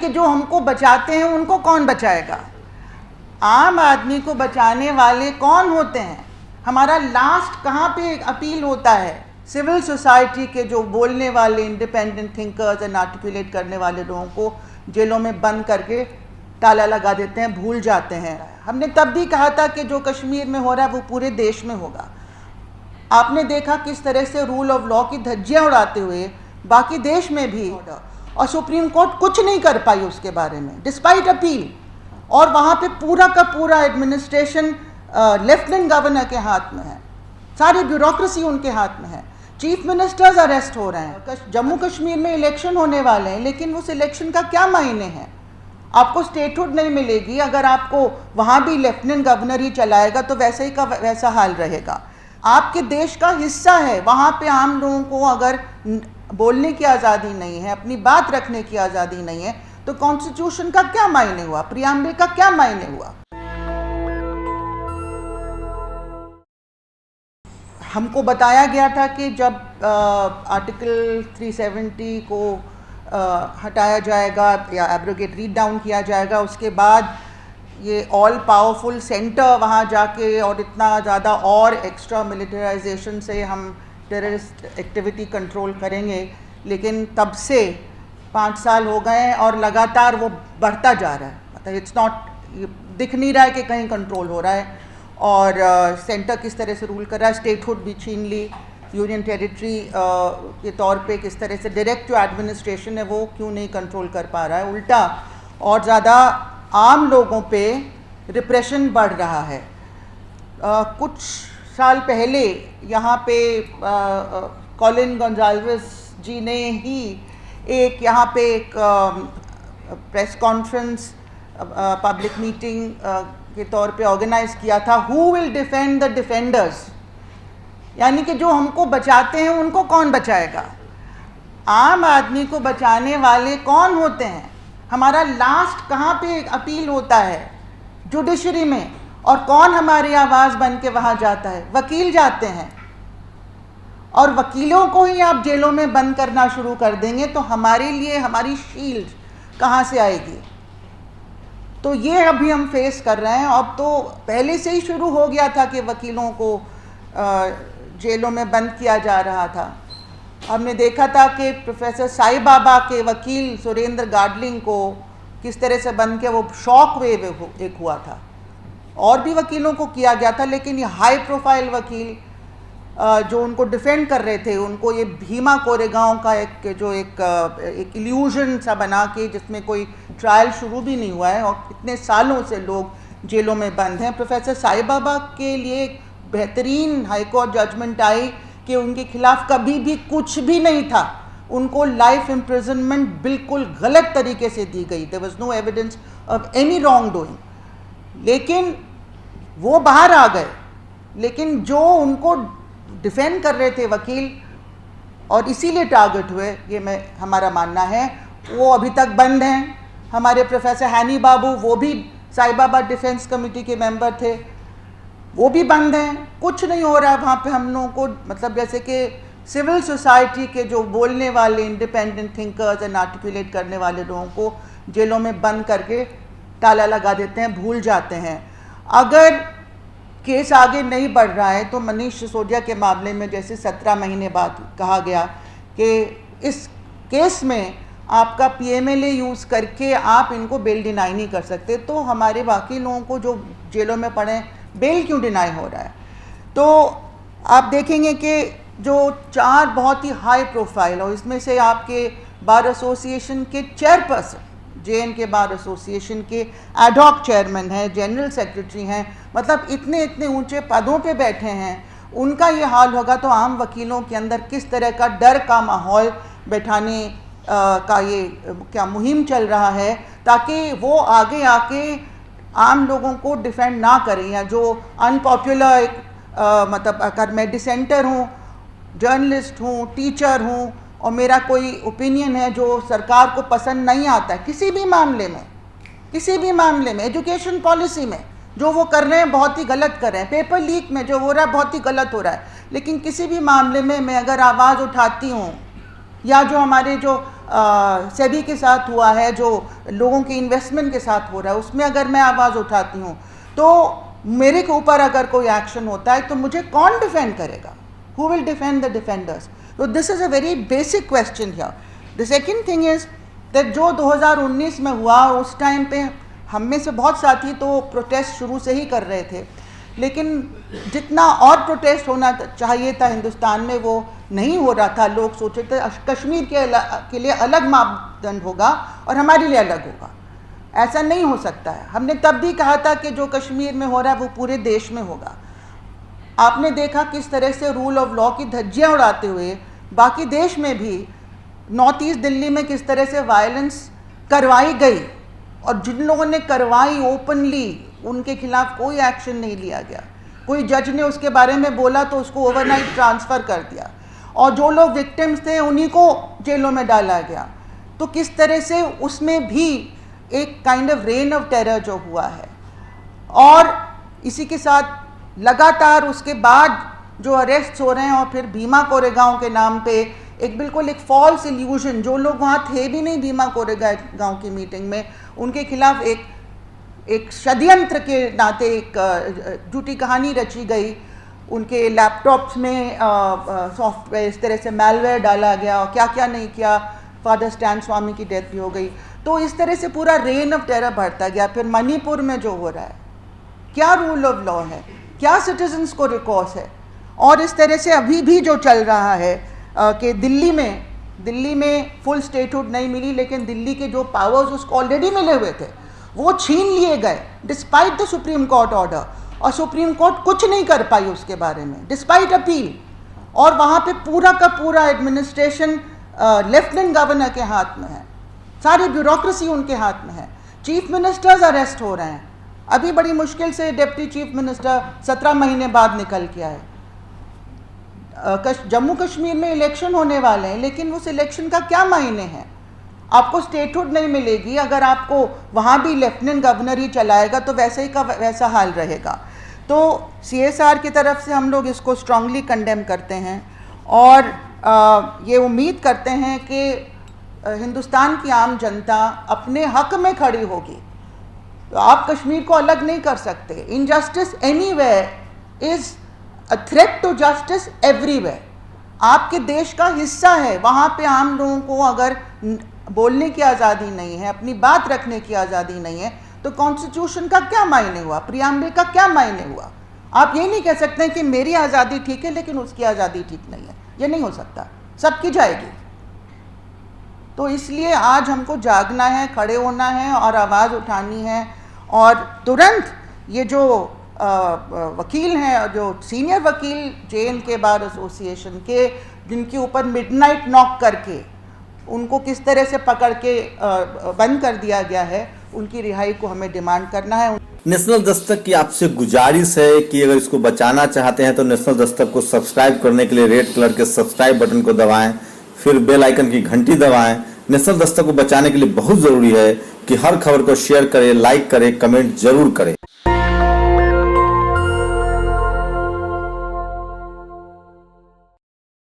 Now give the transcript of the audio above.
कि जो हमको बचाते हैं उनको कौन बचाएगा? आम आदमी को बचाने वाले कौन होते हैं? हमारा लास्ट कहाँ पे अपील होता है? सिविल सोसाइटी के जो बोलने वाले इंडिपेंडेंट थिंकर्स एंड आर्टिकुलेट करने वाले लोगों को जेलों में बंद करके ताला लगा देते हैं, भूल जाते हैं। हमने तब भी कहा था कि जो कश्मीर में हो रहा है वो पूरे देश में होगा। आपने देखा किस तरह से रूल ऑफ लॉ की धज्जियां उड़ाते हुए बाकी देश में भी, और सुप्रीम कोर्ट कुछ नहीं कर पाई उसके बारे में डिस्पाइट अपील। और वहाँ पे पूरा का पूरा एडमिनिस्ट्रेशन लेफ्टिनेंट गवर्नर के हाथ में है, सारी ब्यूरोक्रेसी उनके हाथ में है, चीफ मिनिस्टर्स अरेस्ट हो रहे हैं। जम्मू कश्मीर में इलेक्शन होने वाले हैं, लेकिन उस इलेक्शन का क्या मायने है? आपको स्टेटहुड नहीं मिलेगी अगर आपको वहाँ भी लेफ्टिनेंट गवर्नर ही चलाएगा, तो वैसे ही का वैसा हाल रहेगा। आपके देश का हिस्सा है, वहाँ पे आम लोगों को अगर बोलने की आज़ादी नहीं है, अपनी बात रखने की आज़ादी नहीं है, तो कॉन्स्टिट्यूशन का क्या मायने हुआ? प्रियम्बल का क्या मायने हुआ? हमको बताया गया था कि जब आर्टिकल 370 को हटाया जाएगा या एब्रोगेट रीड डाउन किया जाएगा, उसके बाद ये ऑल पावरफुल सेंटर वहाँ जाके और इतना ज़्यादा और एक्स्ट्रा मिलिटराइजेशन से हम टेररिस्ट एक्टिविटी कंट्रोल करेंगे। लेकिन तब से 5 साल हो गए और लगातार वो बढ़ता जा रहा है। मतलब इट्स नॉट, दिख नहीं रहा है कि कहीं कंट्रोल हो रहा है। और सेंटर किस तरह से रूल कर रहा है, स्टेटहुड भी छीन ली, यूनियन टेरिटरी के तौर पे किस तरह से डायरेक्ट जो एडमिनिस्ट्रेशन है वो क्यों नहीं कंट्रोल कर पा रहा है, उल्टा और ज़्यादा आम लोगों पे रिप्रेशन बढ़ रहा है। कुछ साल पहले यहाँ पे कॉलिन गोंजाल्विस जी ने ही एक यहाँ पे एक प्रेस कॉन्फ्रेंस पब्लिक मीटिंग के तौर पे ऑर्गेनाइज किया था, who will defend the defenders, यानी कि जो हमको बचाते हैं उनको कौन बचाएगा? आम आदमी को बचाने वाले कौन होते हैं? हमारा लास्ट कहाँ पे अपील होता है? जुडिशरी में। और कौन हमारी आवाज़ बन के वहाँ जाता है? वकील जाते हैं। और वकीलों को ही आप जेलों में बंद करना शुरू कर देंगे तो हमारे लिए हमारी शील्ड कहाँ से आएगी? तो ये अभी हम फेस कर रहे हैं। अब तो पहले से ही शुरू हो गया था कि वकीलों को जेलों में बंद किया जा रहा था। हमने देखा था कि प्रोफेसर साई बाबा के वकील सुरेंद्र गाडलिंग को किस तरह से बंद किया, वो शॉक वेव एक हुआ था। और भी वकीलों को किया गया था, लेकिन ये हाई प्रोफाइल वकील जो उनको डिफेंड कर रहे थे, उनको ये भीमा कोरेगांव का एक इल्यूजन सा बना के, जिसमें कोई ट्रायल शुरू भी नहीं हुआ है और इतने सालों से लोग जेलों में बंद हैं। प्रोफेसर साई बाबा के लिए एक बेहतरीन हाई कोर्ट जजमेंट आई कि उनके खिलाफ कभी भी कुछ भी नहीं था, उनको लाइफ इम्प्रिजनमेंट बिल्कुल गलत तरीके से दी गई। There was no evidence of any wrong doing, लेकिन वो बाहर आ गए। लेकिन जो उनको डिफेंड कर रहे थे वकील और इसीलिए टारगेट हुए, ये हमारा मानना है, वो अभी तक बंद हैं। हमारे प्रोफेसर हैनी बाबू, वो भी साई बाबा डिफेंस कमेटी के मेंबर थे, वो भी बंद हैं। कुछ नहीं हो रहा है वहाँ पे हम लोगों को। मतलब जैसे कि सिविल सोसाइटी के जो बोलने वाले इंडिपेंडेंट थिंकर्स एंड आर्टिकुलेट करने वाले लोगों को जेलों में बंद करके ताला लगा देते हैं, भूल जाते हैं। अगर केस आगे नहीं बढ़ रहा है तो मनीष सिसोदिया के मामले में जैसे 17 महीने बाद कहा गया कि इस केस में आपका पीएमएलए यूज़ करके आप इनको बेल डिनाई नहीं कर सकते, तो हमारे बाकी लोगों को जो जेलों में पड़े बेल क्यों डिनाई हो रहा है? तो आप देखेंगे कि जो 4 बहुत ही हाई प्रोफाइल, और इसमें से आपके बार एसोसिएशन के चेयरपर्सन, JNK बार एसोसिएशन के एडहॉक चेयरमैन हैं, जनरल सेक्रेटरी हैं, मतलब इतने इतने ऊंचे पदों पे बैठे हैं, उनका ये हाल होगा तो आम वकीलों के अंदर किस तरह का डर का माहौल बैठाने का ये क्या मुहिम चल रहा है, ताकि वो आगे आके आम लोगों को डिफेंड ना करें। या जो अनपॉपुलर मतलब अगर मैं डिसेंटर हूँ, जर्नलिस्ट हूँ, टीचर हूँ और मेरा कोई ओपिनियन है जो सरकार को पसंद नहीं आता है, किसी भी मामले में, एजुकेशन पॉलिसी में जो वो कर रहे हैं बहुत ही गलत कर रहे हैं, पेपर लीक में जो हो रहा है बहुत ही गलत हो रहा है, लेकिन किसी भी मामले में मैं अगर आवाज़ उठाती हूँ, या जो हमारे जो सेबी के साथ हुआ है, जो लोगों के इन्वेस्टमेंट के साथ हो रहा है, उसमें अगर मैं आवाज़ उठाती हूँ तो मेरे के ऊपर अगर कोई एक्शन होता है तो मुझे कौन डिफेंड करेगा? Who will defend the defenders? तो this is a very basic question here. The second thing is that जो 2019 में हुआ उस टाइम पे हम में से बहुत साथी तो प्रोटेस्ट शुरू से ही कर रहे थे, लेकिन जितना और प्रोटेस्ट होना चाहिए था हिंदुस्तान में वो नहीं हो रहा था। लोग सोचे थे कश्मीर के लिए अलग मापदंड होगा और हमारे लिए अलग होगा। ऐसा नहीं हो सकता है। हमने तब भी कहा था कि जो कश्मीर में हो रहा है वो पूरे देश में होगा। आपने देखा किस तरह से रूल ऑफ लॉ की धज्जियाँ उड़ाते हुए बाकी देश में भी, नॉर्थ ईस्ट दिल्ली में किस तरह से वायलेंस करवाई गई, और जिन लोगों ने करवाई ओपनली उनके खिलाफ कोई एक्शन नहीं लिया गया। कोई जज ने उसके बारे में बोला तो उसको ओवरनाइट ट्रांसफ़र कर दिया, और जो लोग विक्टिम्स थे उन्हीं को जेलों में डाला गया। तो किस तरह से उसमें भी एक kind of rain of terror जो हुआ है। और इसी के साथ लगातार उसके बाद जो अरेस्ट हो रहे हैं, और फिर भीमा कोरेगांव के नाम पे एक बिल्कुल एक फॉल्स इल्यूजन, जो लोग वहाँ थे भी नहीं भीमा कोरेगांव की मीटिंग में, उनके खिलाफ एक षड्यंत्र के नाते एक झूठी कहानी रची गई। उनके लैपटॉप्स में सॉफ्टवेयर इस तरह से मैलवेयर डाला गया, और क्या क्या नहीं किया। फादर स्टैन स्वामी की डेथ भी हो गई। तो इस तरह से पूरा रेन ऑफ टेरर बढ़ता गया। फिर मणिपुर में जो हो रहा है, क्या रूल ऑफ लॉ है, क्या सिटीजन्स को रिकॉर्स है। और इस तरह से अभी भी जो चल रहा है कि दिल्ली में फुल स्टेटहुड नहीं मिली, लेकिन दिल्ली के जो पावर्स उसको ऑलरेडी मिले हुए थे वो छीन लिए गए despite the supreme court order, और सुप्रीम कोर्ट कुछ नहीं कर पाई उसके बारे में डिस्पाइट अपील। और वहाँ पे पूरा का पूरा एडमिनिस्ट्रेशन लेफ्टिनेंट गवर्नर के हाथ में है, सारी ब्यूरोक्रेसी उनके हाथ में है। चीफ मिनिस्टर्स अरेस्ट हो रहे हैं। अभी बड़ी मुश्किल से डिप्टी चीफ मिनिस्टर 17 महीने बाद निकल के आए। जम्मू कश्मीर में इलेक्शन होने वाले हैं, लेकिन उस इलेक्शन का क्या मायने हैं? आपको स्टेटहुड नहीं मिलेगी अगर आपको वहाँ भी लेफ्टिनेंट गवर्नर ही चलाएगा, तो वैसे ही का वैसा हाल रहेगा। तो CSR की तरफ से हम लोग इसको स्ट्रांगली कंडेम करते हैं, और ये उम्मीद करते हैं कि हिंदुस्तान की आम जनता अपने हक में खड़ी होगी। तो आप कश्मीर को अलग नहीं कर सकते। Injustice anywhere is a threat to justice everywhere. आपके देश का हिस्सा है, वहाँ पे आम लोगों को अगर बोलने की आज़ादी नहीं है, अपनी बात रखने की आज़ादी नहीं है, तो कॉन्स्टिट्यूशन का क्या मायने हुआ, प्रियम्बल का क्या मायने हुआ? आप ये नहीं कह सकते कि मेरी आज़ादी ठीक है लेकिन उसकी आज़ादी ठीक नहीं है। ये नहीं हो सकता, सबकी जाएगी। तो इसलिए आज हमको जागना है, खड़े होना है और आवाज़ उठानी है। और तुरंत ये जो वकील हैं, जो सीनियर वकील J&K बार एसोसिएशन के, जिनके ऊपर मिडनाइट नॉक करके उनको किस तरह से पकड़ के बंद कर दिया गया है, उनकी रिहाई को हमें डिमांड करना है। नेशनल दस्तक की आपसे गुजारिश है कि अगर इसको बचाना चाहते हैं तो नेशनल दस्तक को सब्सक्राइब करने के लिए रेड कलर के सब्सक्राइब बटन को दबाएं, फिर बेल आइकन की घंटी दबाएं। नेशनल दस्तक को बचाने के लिए बहुत जरूरी है कि हर खबर को शेयर करें, लाइक करें, कमेंट जरूर करें।